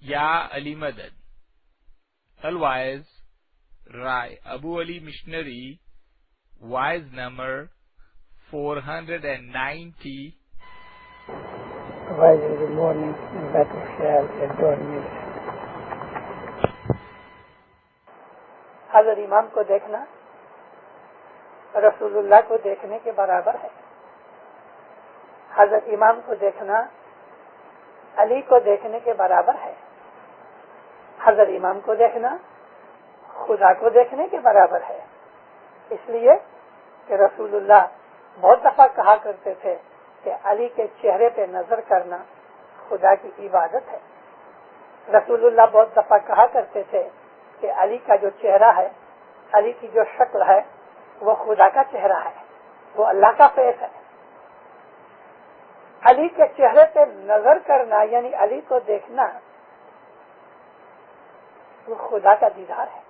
या अली मदद. Otherwise, write Abu Ali Missionary, wise number 490. Wise in the morning, and better shall adorn me. हज़रत इमाम को देखना रसूलुल्लाह को देखने के बराबर है. हज़रत इमाम को देखना अली को देखने के बराबर है. हज़रत इमाम को देखना खुदा को देखने के बराबर है. इसलिए कि रसूलुल्लाह बहुत दफा कहा करते थे कि अली के चेहरे पे नजर करना खुदा की इबादत है. रसूलुल्लाह बहुत दफा कहा करते थे कि अली का जो चेहरा है, अली की जो शक्ल है, वो खुदा का चेहरा है, वो अल्लाह का फेस है. अली के चेहरे पे नजर करना यानी अली को देखना वो खुदा का दीदार है.